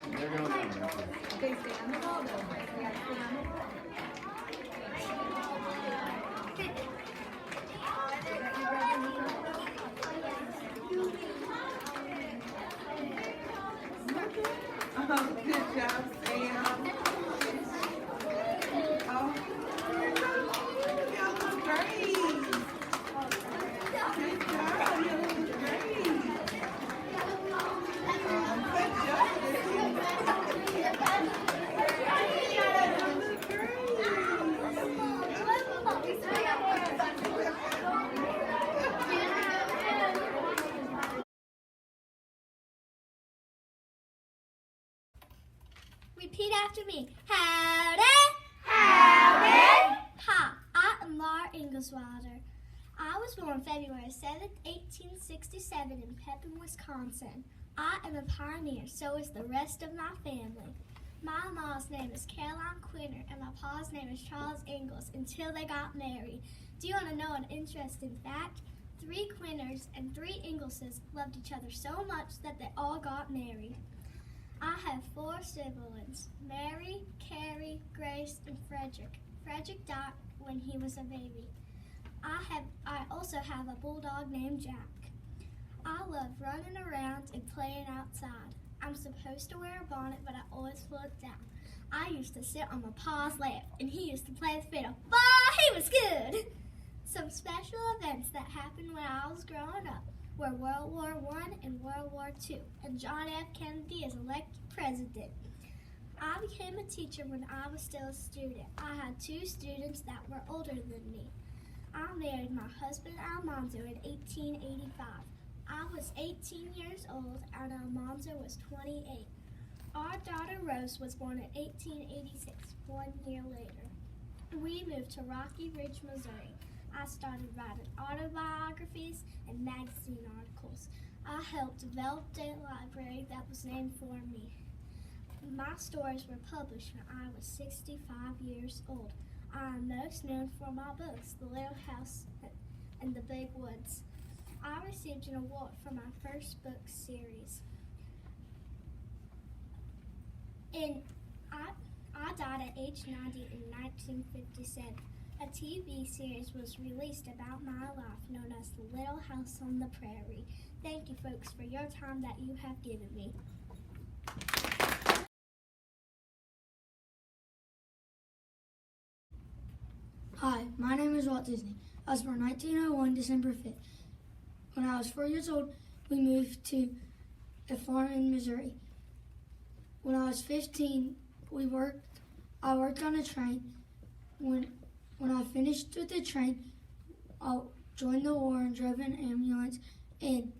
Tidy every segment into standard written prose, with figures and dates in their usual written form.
They're going down. They stay on the wall though. We have to stay on the wall. Oh, good job, Sam. Oh, you look great. Good job, you look great. Good job, Vicky. Repeat after me. Howdy! Howdy! Hi, I am Laura Ingleswater. I was born February 7th, 1867 in Pepin, Wisconsin. I am a pioneer, so is the rest of my family. My mom's name is Caroline Quinner and my pa's name is Charles Ingalls until they got married. Do you want to know an interesting fact? 3 Quinners and 3 Ingalls loved each other so much that they all got married. I have 4 siblings, Mary, Carrie, Grace, and Frederick. Frederick died when he was a baby. I also have a bulldog named Jack. I love running around and playing outside. I'm supposed to wear a bonnet, but I always pull it down. I used to sit on my pa's lap, and he used to play the fiddle. Boy, he was good! Some special events that happened when I was growing up were World War I and World War II, and John F. Kennedy is elected president. I became a teacher when I was still a student. I had 2 students that were older than me. I married my husband Almanzo in 1885. I was 18 years old and Almanzo was 28. Our daughter Rose was born in 1886, 1 year later. We moved to Rocky Ridge, Missouri. I started writing autobiographies and magazine articles. I helped develop a library that was named for me. My stories were published when I was 65 years old. I am most known for my books, The Little House and The Big Woods. I received an award for my first book series. I died at age 90 in 1957. A TV series was released about my life known as The Little House on the Prairie. Thank you, folks, for your time that you have given me. Hi, my name is Walt Disney. I was born 1901, December 5th. When I was 4 years old, we moved to a farm in Missouri. When I was 15, I worked on a train. When I finished with the train, I joined the war and drove an ambulance in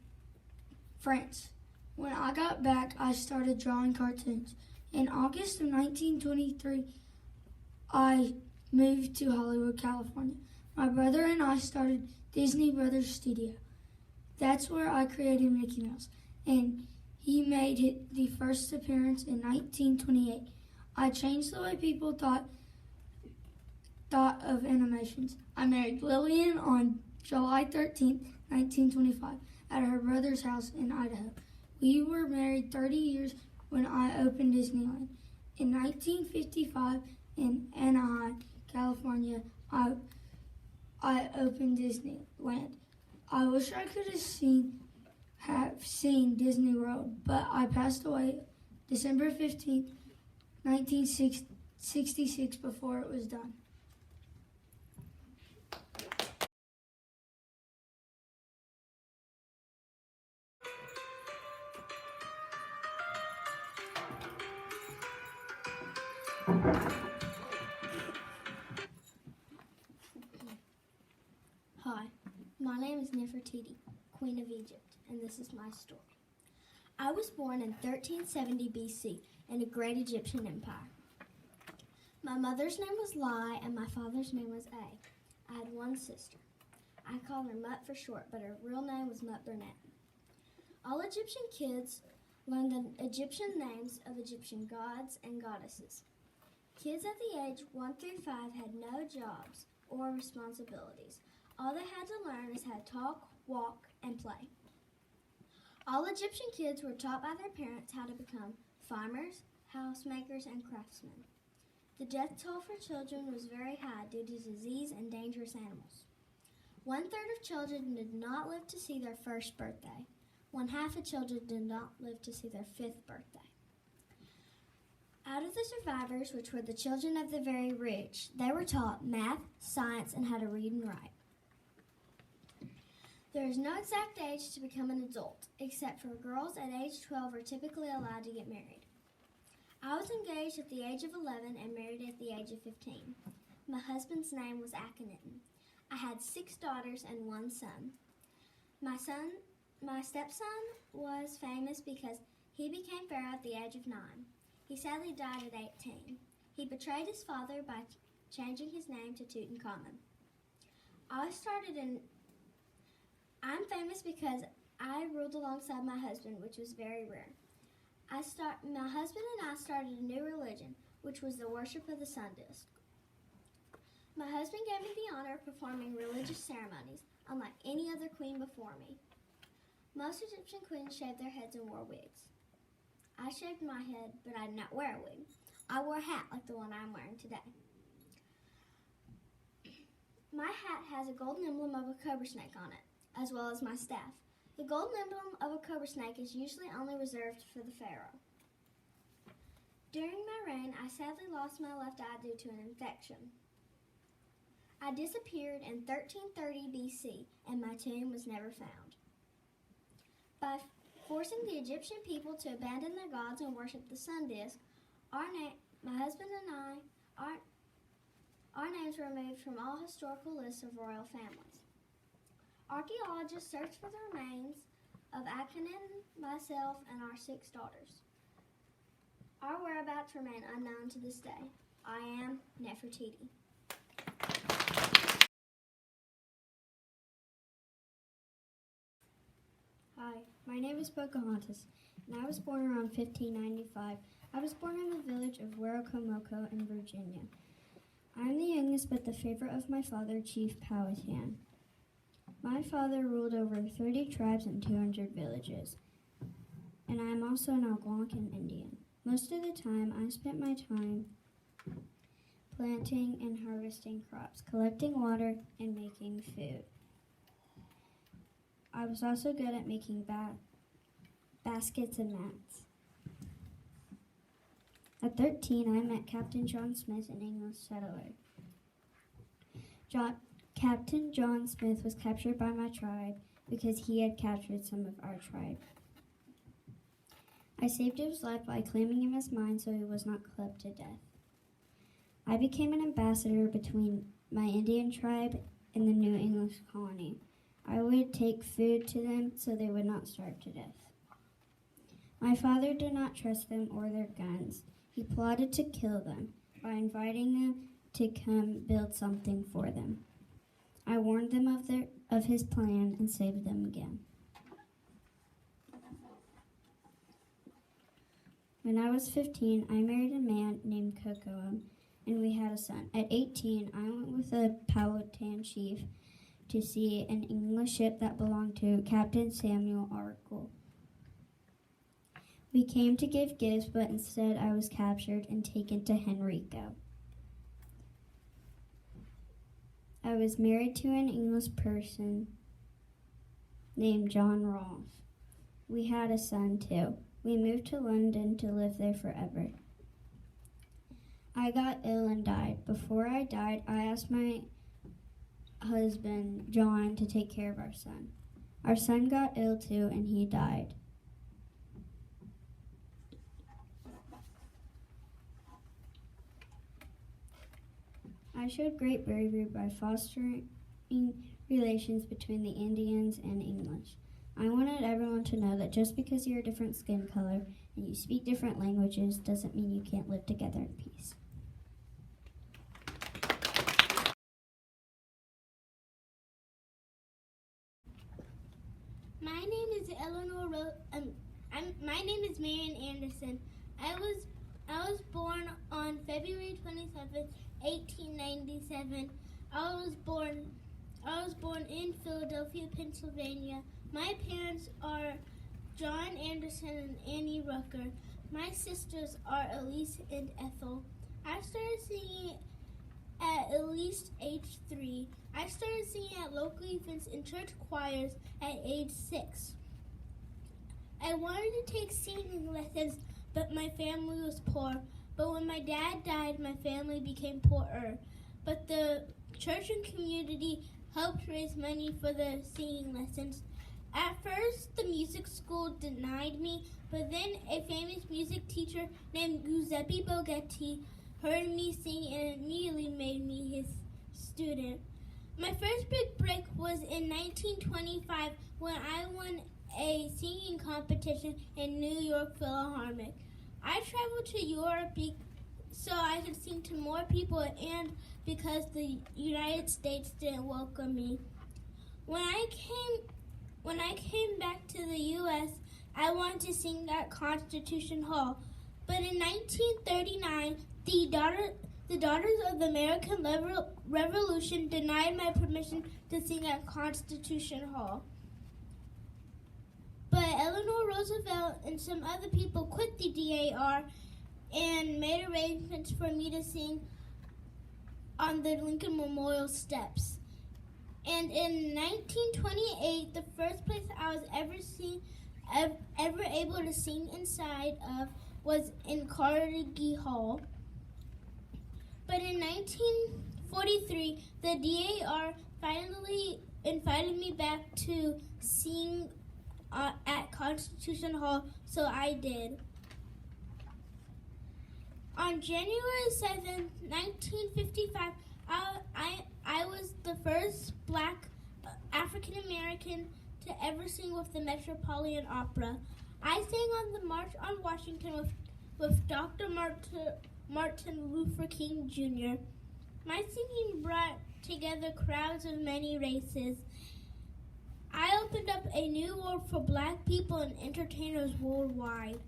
France. When I got back, I started drawing cartoons. In August of 1923, I moved to Hollywood, California. My brother and I started Disney Brothers Studio. That's where I created Mickey Mouse, and he made the first appearance in 1928. I changed the way people thought of animations. I married Lillian on July 13th, 1925, at her brother's house in Idaho. We were married 30 years when I opened Disneyland. In 1955, in Anaheim, California, I opened Disneyland. I wish I could have seen Disney World, but I passed away December 15th, 1966 before it was done. Hi, my name is Nefertiti, Queen of Egypt, and this is my story. I was born in 1370 BC in the Great Egyptian Empire. My mother's name was Lai and my father's name was A. I had one sister. I called her Mutt for short, but her real name was Mutt Burnett. All Egyptian kids learned the Egyptian names of Egyptian gods and goddesses. Kids at the age 1 through 5 had no jobs or responsibilities. All they had to learn is how to talk, walk, and play. All Egyptian kids were taught by their parents how to become farmers, housemakers, and craftsmen. The death toll for children was very high due to disease and dangerous animals. 1/3 of children did not live to see their first birthday. 1/2 of children did not live to see their 5th birthday. Out of the survivors, which were the children of the very rich, they were taught math, science, and how to read and write. There is no exact age to become an adult, except for girls at age 12 are typically allowed to get married. I was engaged at the age of 11 and married at the age of 15. My husband's name was Akhenaten. I had 6 daughters and 1 son. My stepson was famous because he became pharaoh at the age of 9. He sadly died at 18. He betrayed his father by changing his name to Tutankhamun. I'm famous because I ruled alongside my husband, which was very rare. My husband and I started a new religion, which was the worship of the sun disk. My husband gave me the honor of performing religious ceremonies, unlike any other queen before me. Most Egyptian queens shaved their heads and wore wigs. I shaved my head, but I did not wear a wig. I wore a hat like the one I'm wearing today. My hat has a golden emblem of a cobra snake on it, as well as my staff. The golden emblem of a cobra snake is usually only reserved for the pharaoh. During my reign, I sadly lost my left eye due to an infection. I disappeared in 1330 BC, and my tomb was never found. By forcing the Egyptian people to abandon their gods and worship the sun disk, my husband and our names were removed from all historical lists of royal families. Archaeologists searched for the remains of Akhenaten, myself, and our 6 daughters. Our whereabouts remain unknown to this day. I am Nefertiti. Hi, my name is Pocahontas, and I was born around 1595. I was born in the village of Werokomoko in Virginia. I am the youngest but the favorite of my father, Chief Powhatan. My father ruled over 30 tribes and 200 villages, and I am also an Algonquin Indian. Most of the time, I spent my time planting and harvesting crops, collecting water, and making food. I was also good at making baskets and mats. At 13, I met Captain John Smith, an English settler. Captain John Smith was captured by my tribe because he had captured some of our tribe. I saved his life by claiming him as mine so he was not clubbed to death. I became an ambassador between my Indian tribe and the new English colony. I would take food to them so they would not starve to death. My father did not trust them or their guns. He plotted to kill them by inviting them to come build something for them. I warned them of his plan and saved them again. When I was 15, I married a man named Kokoam, and we had a son. At 18, I went with a Powhatan chief to see an English ship that belonged to Captain Samuel Arkell. We came to give gifts, but instead I was captured and taken to Henrico. I was married to an English person named John Rolfe. We had a son too. We moved to London to live there forever. I got ill and died. Before I died, I asked my husband, John, to take care of our son. Our son got ill too, and he died. I showed great bravery by fostering relations between the Indians and English. I wanted everyone to know that just because you're a different skin color and you speak different languages doesn't mean you can't live together in peace. My name is my name is Marian Anderson. I was born on February 27th, 1897. I was born in Philadelphia, Pennsylvania. My parents are John Anderson and Annie Rucker. My sisters are Elise and Ethel. I started singing at least age 3. I started singing at local events in church choirs at age 6. I wanted to take singing lessons, but my family was poor. But when my dad died, my family became poorer. But the church and community helped raise money for the singing lessons. At first, the music school denied me, but then a famous music teacher named Giuseppe Bogetti heard me sing and immediately made me his student. My first big break was in 1925 when I won a singing competition in New York Philharmonic. I traveled to Europe so I could sing to more people and because the United States didn't welcome me. When I came back to the U.S., I wanted to sing at Constitution Hall. But in 1939, the Daughters of the American Revolution denied my permission to sing at Constitution Hall. But Eleanor Roosevelt and some other people quit the DAR and made arrangements for me to sing on the Lincoln Memorial steps. And in 1928, the first place I was ever able to sing inside of was in Carnegie Hall. But in 1943, the DAR finally invited me back to sing at Constitution Hall, so I did. On January 7th, 1955, I was the first Black African American to ever sing with the Metropolitan Opera. I sang on the March on Washington with Dr. Martin Luther King Jr. My singing brought together crowds of many races. I opened up a new world for Black people and entertainers worldwide.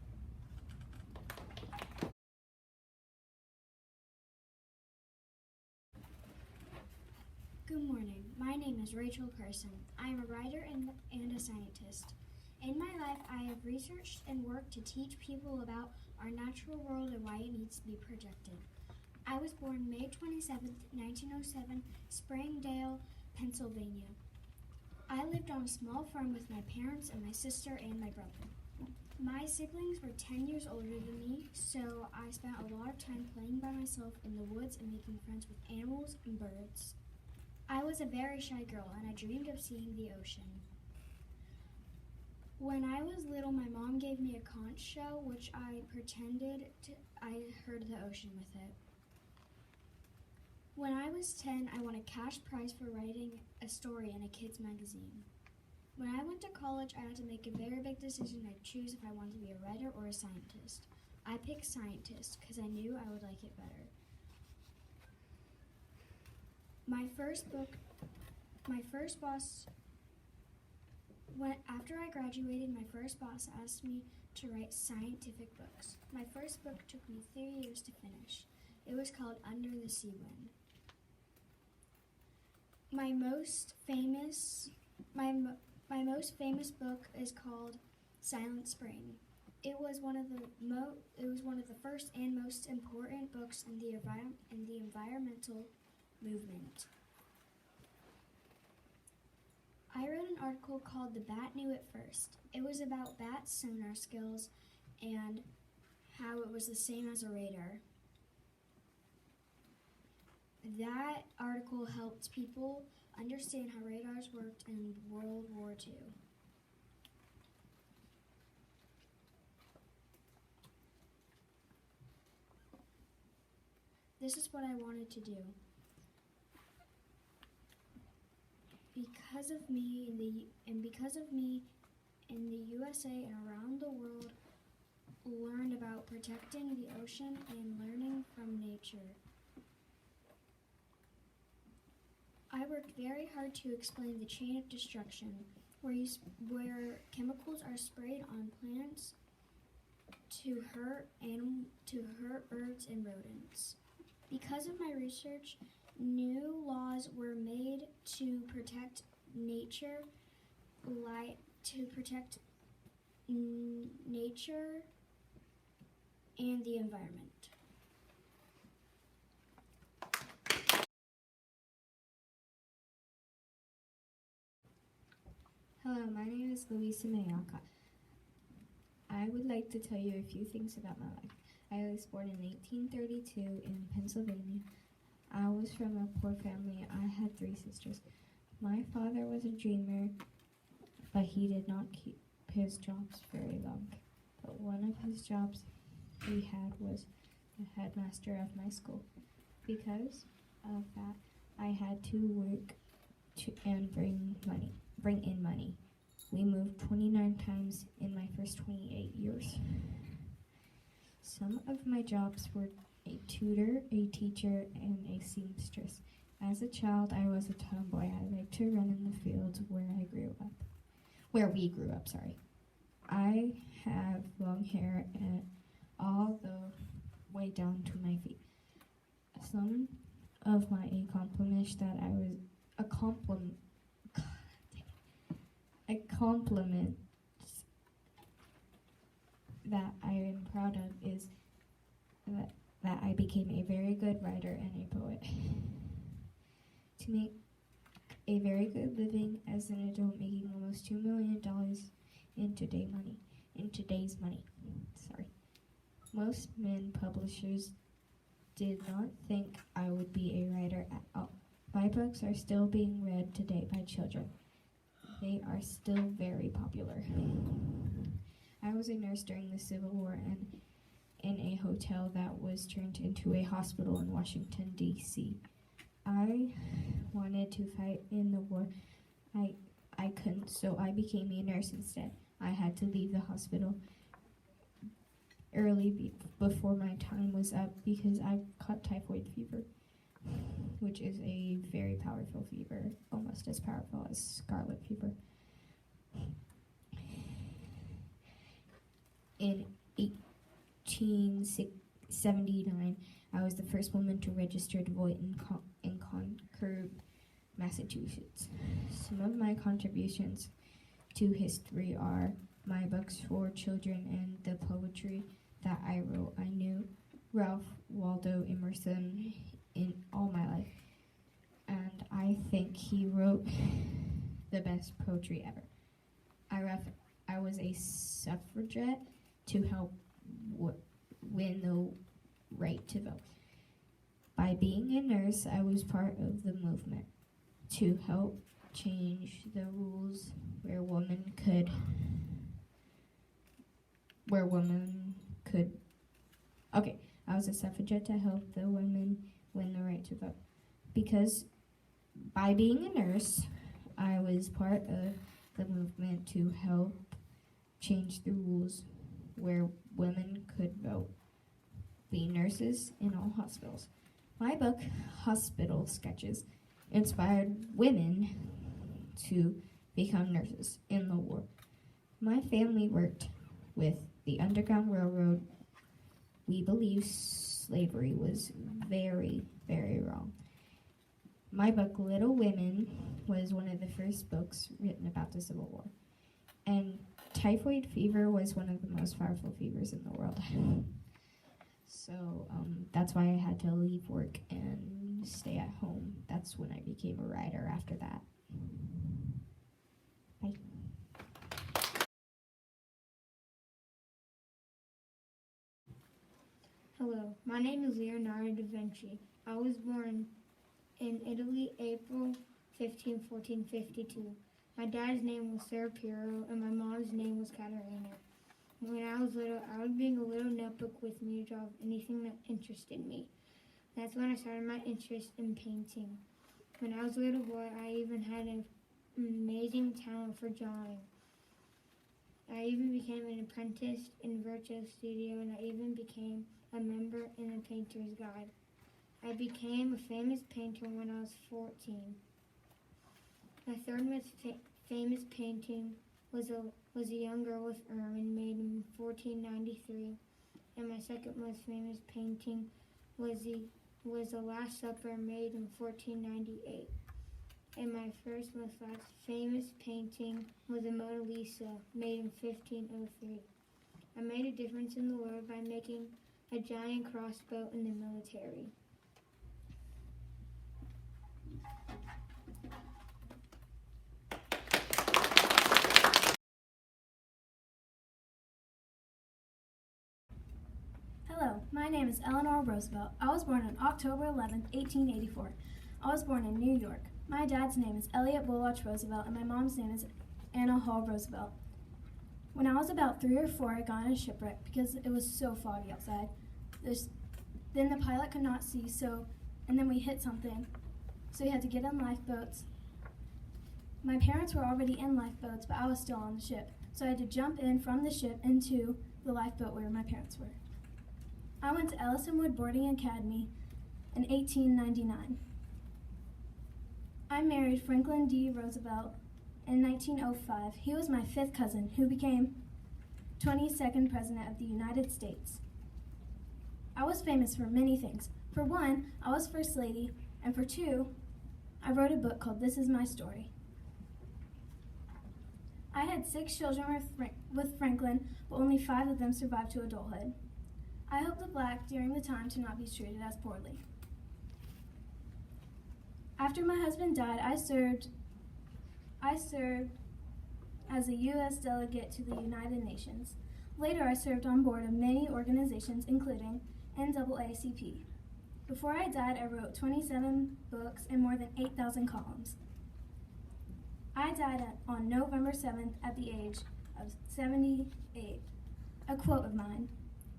Good morning. My name is Rachel Carson. I am a writer and a scientist. In my life, I have researched and worked to teach people about our natural world and why it needs to be protected. I was born May 27, 1907, Springdale, Pennsylvania. I lived on a small farm with my parents and my sister and my brother. My siblings were 10 years older than me, so I spent a lot of time playing by myself in the woods and making friends with animals and birds. I was a very shy girl, and I dreamed of seeing the ocean. When I was little, my mom gave me a conch shell, which I I heard the ocean with it. When I was 10, I won a cash prize for writing a story in a kids magazine. When I went to college, I had to make a very big decision to choose if I wanted to be a writer or a scientist. I picked scientist because I knew I would like it better. After I graduated, my first boss asked me to write scientific books. My first book took me 3 years to finish. It was called Under the Sea Wind. My most famous book is called Silent Spring. It was one of the first and most important books in the environmental movement. I wrote an article called The Bat Knew It First. It was about bats' sonar skills and how it was the same as a radar. That article helped people understand how radars worked in World War II. This is what I wanted to do. Because of me in the USA and around the world, learned about protecting the ocean and learning from nature. I worked very hard to explain the chain of destruction, where chemicals are sprayed on plants to hurt birds and rodents. Because of my research, new laws were made to protect nature, and the environment. Hello, my name is Luisa Mayaka. I would like to tell you a few things about my life. I was born in 1832 in Pennsylvania. I was from a poor family. I had 3 sisters. My father was a dreamer, but he did not keep his jobs very long. But one of his jobs he had was the headmaster of my school. Because of that, I had to work and bring in money. We moved 29 times in my first 28 years. Some of my jobs were a tutor, a teacher, and a seamstress. As a child, I was a tomboy. I liked to run in the fields where we grew up. I have long hair and all the way down to my feet. Some of my accomplishments that I am proud of is that I became a very good writer and a poet. To make a very good living as an adult, making almost $2 million in today's money. Most men publishers did not think I would be a writer at all. My books are still being read today by children. They are still very popular. I was a nurse during the Civil War and in a hotel that was turned into a hospital in Washington, D.C. I wanted to fight in the war. I couldn't, so I became a nurse instead. I had to leave the hospital early before my time was up because I caught typhoid fever, which is a very powerful fever, almost as powerful as scarlet fever. In 1879, I was the first woman to register to vote in Concord, Massachusetts. Some of my contributions to history are my books for children and the poetry that I wrote. I knew Ralph Waldo Emerson in all my life, and I think he wrote the best poetry ever. I was a suffragette to help win the right to vote. By being a nurse, I was part of the movement to help change the rules where women could I was a suffragette to help the women win the right to vote. Because by being a nurse, I was part of the movement to help change the rules where women could vote. Be nurses in all hospitals. My book, Hospital Sketches, inspired women to become nurses in the war. My family worked with the Underground Railroad. We believe slavery was very, very wrong. My book, Little Women, was one of the first books written about the Civil War. And typhoid fever was one of the most powerful fevers in the world. So that's why I had to leave work and stay at home. That's when I became a writer after that. Bye. Hello, my name is Leonardo da Vinci. I was born in Italy, April 15, 1452. My dad's name was Ser Piero, and my mom's name was Caterina. When I was little, I would bring a little notebook with me to draw anything that interested me. That's when I started my interest in painting. When I was a little boy, I even had an amazing talent for drawing. I even became an apprentice in virtual studio, and I even became a member in the Painter's Guide. I became a famous painter when I was 14. My third most famous painting was a young girl with ermine made in 1493, and my second most famous painting was the Last Supper made in 1498. And my first most famous painting was the Mona Lisa made in 1503. I made a difference in the world by making a giant crossbow in the military. Hello, my name is Eleanor Roosevelt. I was born on October 11th, 1884. I was born in New York. My dad's name is Elliot Bulwatch Roosevelt, and my mom's name is Anna Hall Roosevelt. When I was about 3 or 4, I got in a shipwreck because it was so foggy outside. Then the pilot could not see, and then we hit something, so we had to get in lifeboats. My parents were already in lifeboats, but I was still on the ship, so I had to jump in from the ship into the lifeboat where my parents were. I went to Ellison Wood Boarding Academy in 1899. I married Franklin D. Roosevelt in 1905. He was my 5th cousin who became 22nd President of the United States. I was famous for many things. For one, I was First Lady, and for two, I wrote a book called This Is My Story. I had 6 children with Franklin, but only 5 of them survived to adulthood. I hope the black during the time to not be treated as poorly. After my husband died, I served as a U.S. delegate to the United Nations. Later, I served on board of many organizations, including NAACP. Before I died, I wrote 27 books and more than 8,000 columns. I died on November 7th at the age of 78. A quote of mine: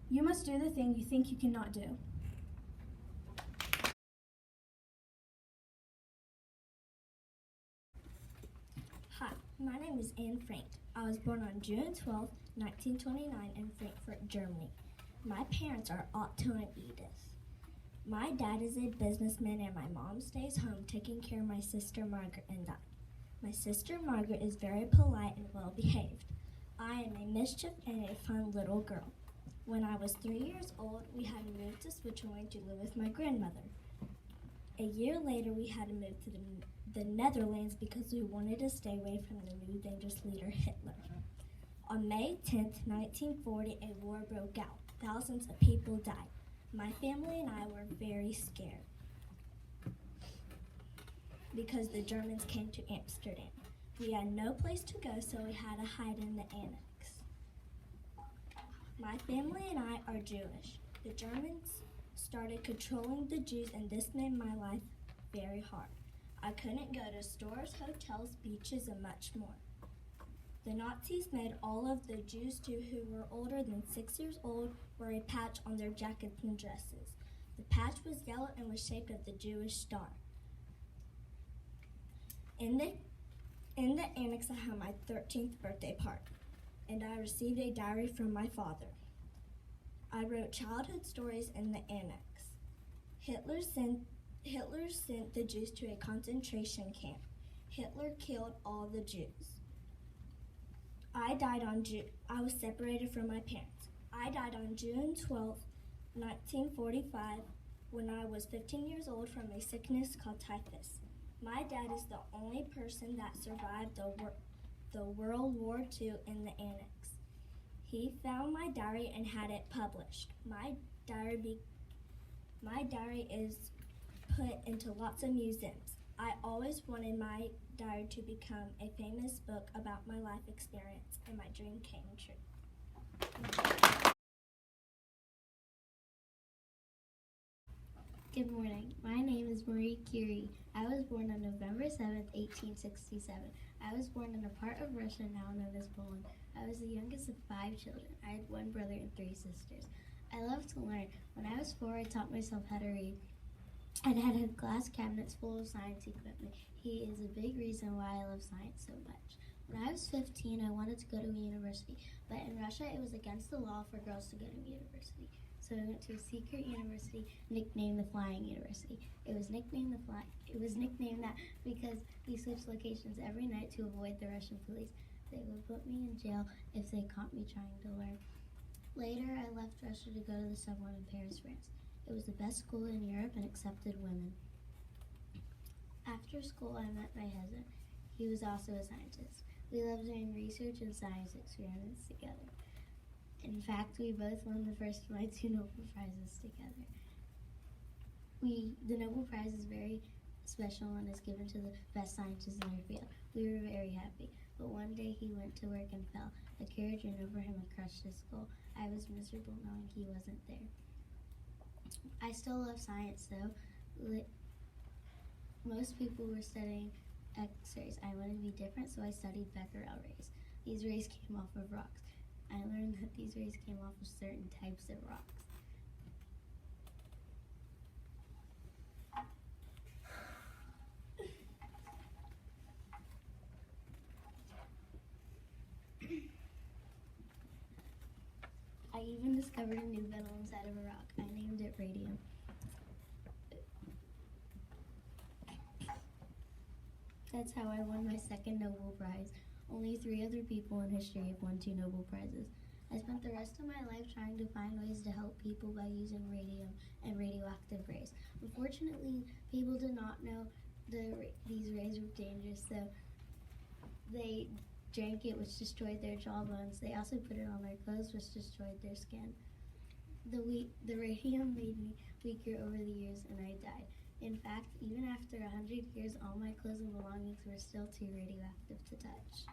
"You must do the thing you think you cannot do." Hi, my name is Anne Frank. I was born on June 12, 1929 in Frankfurt, Germany. My parents are Otto and Edith. My dad is a businessman and my mom stays home taking care of my sister Margaret and I. My sister Margaret is very polite and well behaved. I am a mischief and a fun little girl. When I was 3 years old, we had to move to Switzerland to live with my grandmother. A year later, we had to move to the Netherlands because we wanted to stay away from the new dangerous leader Hitler. On May 10, 1940, a war broke out. Thousands of people died. My family and I were very scared because the Germans came to Amsterdam. We had no place to go, so we had to hide in the annex. My family and I are Jewish. The Germans started controlling the Jews, and this made my life very hard. I couldn't go to stores, hotels, beaches, and much more. The Nazis made all of the Jews too who were older than 6 years old wear a patch on their jackets and dresses. The patch was yellow and was shaped of the Jewish star. In the annex, I had my 13th birthday party, and I received a diary from my father. I wrote childhood stories in the annex. Hitler sent the Jews to a concentration camp. Hitler killed all the Jews. I was separated from my parents. I died on June 12, 1945, when I was 15 years old from a sickness called typhus. My dad is the only person that survived the World War II in the annex. He found my diary and had it published. My diary is put into lots of museums. I always wanted my diary to become a famous book about my life experience, and my dream came true. Good morning. My name is Marie Curie. I was born on November 7th, 1867. I was born in a part of Russia now known as Poland. I was the youngest of 5 children. I had 1 brother and 3 sisters. I love to learn. When I was 4, I taught myself how to read. I had glass cabinets full of science equipment. He is a big reason why I love science so much. When I was 15, I wanted to go to a university, but in Russia it was against the law for girls to go to university. So I went to a secret university nicknamed the Flying University. It was nicknamed that because we switched locations every night to avoid the Russian police. They would put me in jail if they caught me trying to learn. Later, I left Russia to go to the Sorbonne in Paris, France. It was the best school in Europe and accepted women. After school, I met my husband. He was also a scientist. We loved doing research and science experiments together. In fact, we both won the first of my 2 Nobel Prizes together. The Nobel Prize is very special and is given to the best scientists in their field. We were very happy, but one day he went to work and fell. A carriage ran over him and crushed his skull. I was miserable knowing he wasn't there. I still love science though. Most people were studying X-rays. I wanted to be different, so I studied Becquerel rays. These rays came off of rocks. I learned that these rays came off of certain types of rocks. I even discovered a new metal inside of a rock. I named it radium. That's how I won my second Nobel Prize. Only 3 other people in history have won 2 Nobel Prizes. I spent the rest of my life trying to find ways to help people by using radium and radioactive rays. Unfortunately, people did not know these rays were dangerous, so they drank it, which destroyed their jawbones. They also put it on their clothes, which destroyed their skin. The radium made me weaker over the years, and I died. In fact, even after 100 years, all my clothes and belongings were still too radioactive to touch.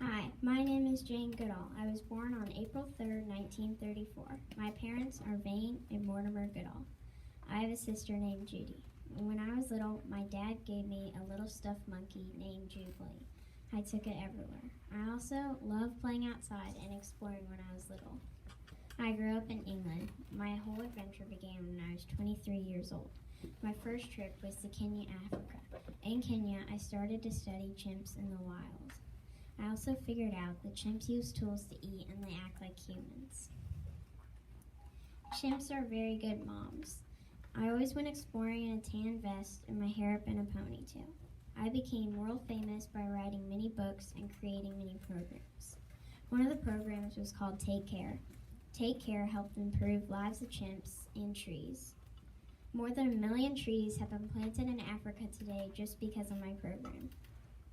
Hi, my name is Jane Goodall. I was born on April 3rd, 1934. My parents are Vane and Mortimer Goodall. I have a sister named Judy. When I was little, my dad gave me a little stuffed monkey named Jubilee. I took it everywhere. I also loved playing outside and exploring when I was little. I grew up in England. My whole adventure began when I was 23 years old. My first trip was to Kenya, Africa. In Kenya, I started to study chimps in the wild. I also figured out that chimps use tools to eat and they act like humans. Chimps are very good moms. I always went exploring in a tan vest and my hair up in a ponytail. I became world famous by writing many books and creating many programs. One of the programs was called Take Care. Take Care helped improve lives of chimps and trees. More than 1 million trees have been planted in Africa today just because of my program.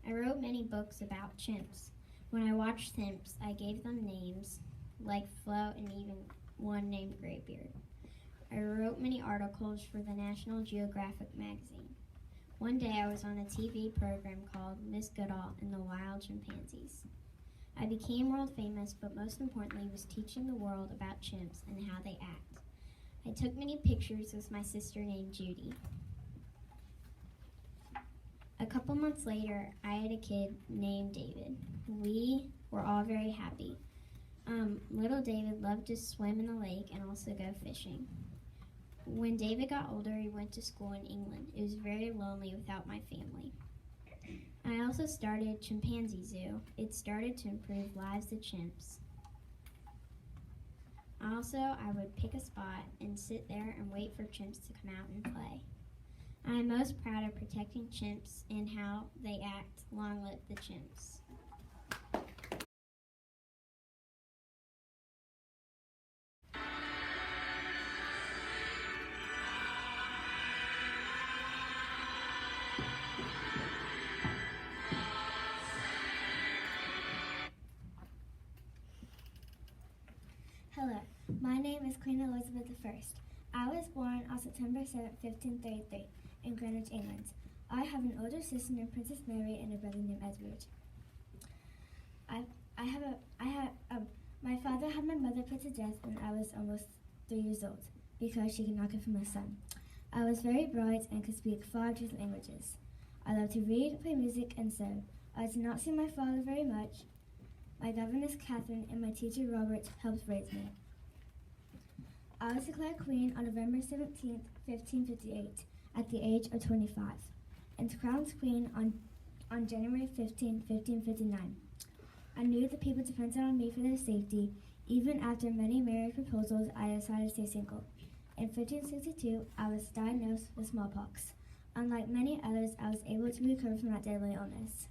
I wrote many books about chimps. When I watched chimps, I gave them names like Flo and even one named Graybeard. I wrote many articles for the National Geographic magazine. One day I was on a TV program called Miss Goodall and the Wild Chimpanzees. I became world famous, but most importantly was teaching the world about chimps and how they act. I took many pictures with my sister named Judy. A couple months later, I had a kid named David. We were all very happy. Little David loved to swim in the lake and also go fishing. When David got older, he went to school in England. It was very lonely without my family. I also started Chimpanzee Zoo. It started to improve lives of chimps. Also, I would pick a spot and sit there and wait for chimps to come out and play. I am most proud of protecting chimps and how they act. Long live the chimps. Hello, my name is Queen Elizabeth I. I was born on September 7, 1533, in Greenwich, England. I have an older sister named Princess Mary and a brother named Edward. My father had my mother put to death when I was almost 3 years old because she could not give him a son. I was very bright and could speak 5 different languages. I loved to read, play music, and sew. I did not see my father very much. My governess Catherine and my teacher Robert helped raise me. I was declared queen on November 17, 1558, at the age of 25, and crowned queen on January 15, 1559. I knew the people depended on me for their safety. Even after many marriage proposals, I decided to stay single. In 1562, I was diagnosed with smallpox. Unlike many others, I was able to recover from that deadly illness.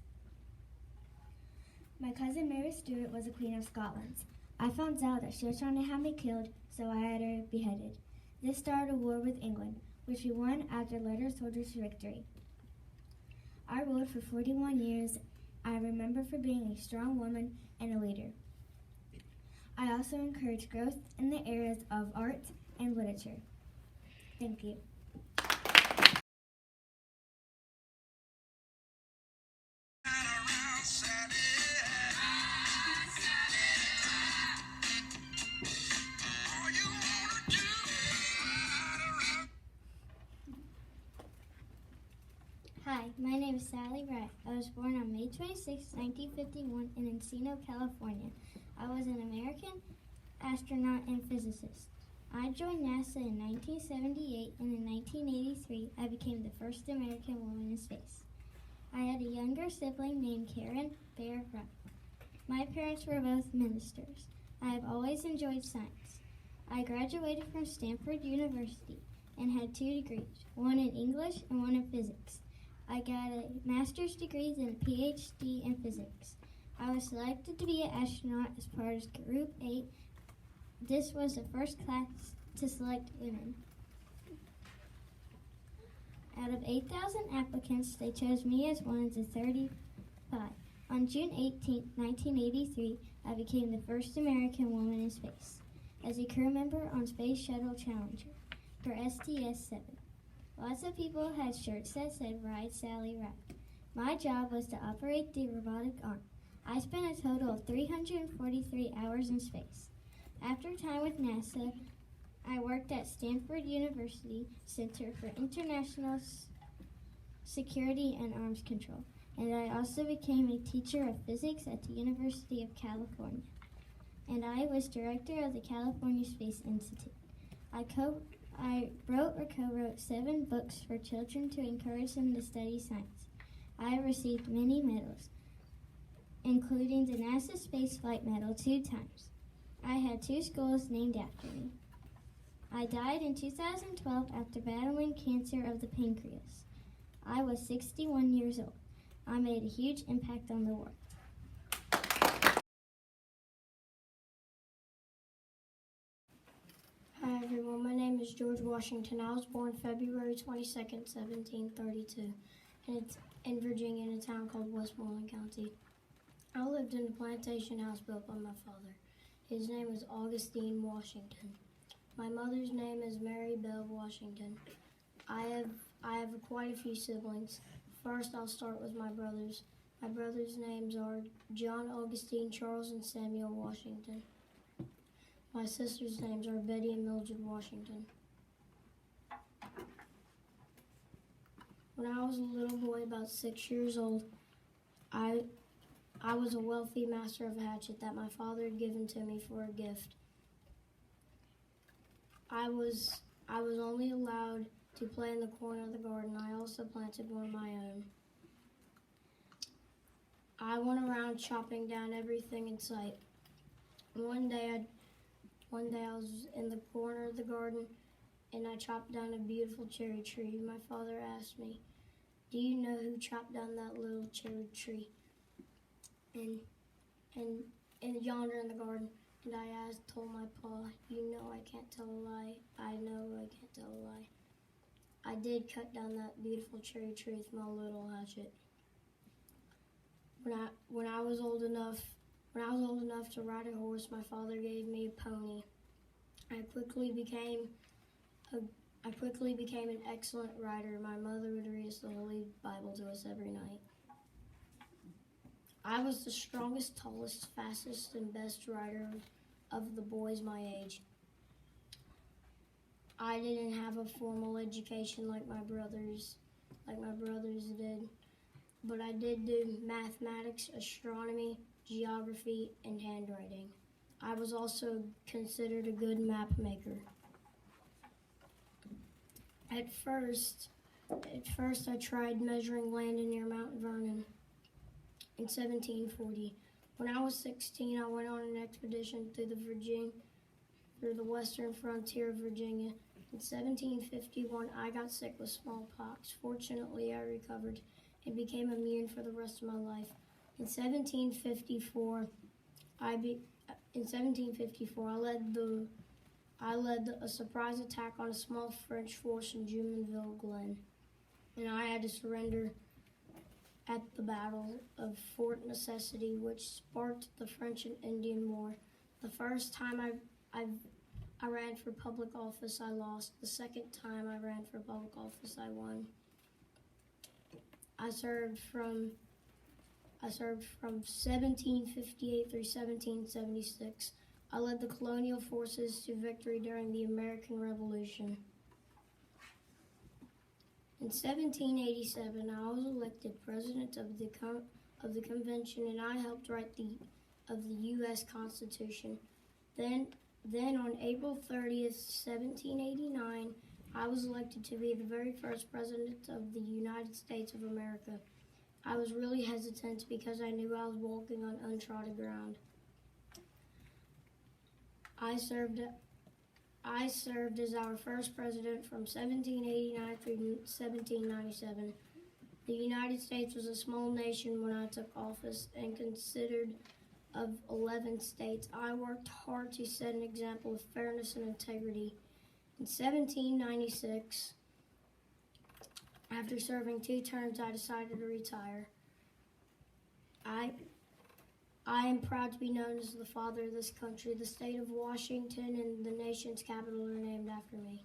My cousin Mary Stuart was the Queen of Scotland. I found out that she was trying to have me killed, so I had her beheaded. This started a war with England, which we won after led our soldiers to victory. I ruled for 41 years. I remember for being a strong woman and a leader. I also encourage growth in the areas of art and literature. Thank you. Hi, my name is Sally Wright. I was born on May 26, 1951 in Encino, California. I was an American astronaut and physicist. I joined NASA in 1978, and in 1983, I became the first American woman in space. I had a younger sibling named Karen Bear Wright. My parents were both ministers. I have always enjoyed science. I graduated from Stanford University and had 2 degrees, one in English and one in physics. I got a master's degree and a PhD in physics. I was selected to be an astronaut as part of Group 8. This was the first class to select women. Out of 8,000 applicants, they chose me as one of the 35. On June 18, 1983, I became the first American woman in space as a crew member on Space Shuttle Challenger for STS-7. Lots of people had shirts that said Ride Sally Ride. My job was to operate the robotic arm. I spent a total of 343 hours in space. After time with NASA, I worked at Stanford University Center for International Security and Arms Control, and I also became a teacher of physics at the University of California. And I was director of the California Space Institute. I wrote or co-wrote 7 books for children to encourage them to study science. I have received many medals, including the NASA Space Flight Medal 2 times. I had 2 schools named after me. I died in 2012 after battling cancer of the pancreas. I was 61 years old. I made a huge impact on the world. Hi everyone, my name is George Washington. I was born February 22nd, 1732 in Virginia in a town called Westmoreland County. I lived in a plantation house built by my father. His name was Augustine Washington. My mother's name is Mary Bell Washington. I have quite a few siblings. First, I'll start with my brothers. My brothers' names are John Augustine, Charles, and Samuel Washington. My sisters' names are Betty and Mildred Washington. When I was a little boy, about 6 years old, I was a wealthy master of a hatchet that my father had given to me for a gift. I was only allowed to play in the corner of the garden. I also planted one of my own. I went around chopping down everything in sight. One day I was in the corner of the garden and I chopped down a beautiful cherry tree. My father asked me, "Do you know who chopped down that little cherry tree?" And yonder in the garden. And I told my pa, "You know I can't tell a lie. I know I can't tell a lie." I did cut down that beautiful cherry tree with my little hatchet. When I was old enough to ride a horse, my father gave me a pony. I quickly became an excellent rider. My mother would read us the Holy Bible to us every night. I was the strongest, tallest, fastest, and best rider of the boys my age. I didn't have a formal education like my brothers did, but I did do mathematics, astronomy, geography, and handwriting. I was also considered a good map maker. At first I tried measuring land near Mount Vernon in 1740. When I was 16, I went on an expedition through the western frontier of Virginia. In 1751, I got sick with smallpox. Fortunately, I recovered and became immune for the rest of my life. In 1754, I led a surprise attack on a small French force in Jumonville Glen, and I had to surrender at the Battle of Fort Necessity, which sparked the French and Indian War. The first time I ran for public office, I lost. The second time I ran for public office, I won. I served from 1758 through 1776. I led the colonial forces to victory during the American Revolution. In 1787, I was elected president of the convention, and I helped write the U.S. Constitution. Then on April 30th, 1789, I was elected to be the very first president of the United States of America. I was really hesitant because I knew I was walking on untrodden ground. I served as our first president from 1789 through 1797. The United States was a small nation when I took office and consisted of 11 states. I worked hard to set an example of fairness and integrity. In 1796, after serving 2 terms, I decided to retire. I am proud to be known as the father of this country. The state of Washington and the nation's capital are named after me.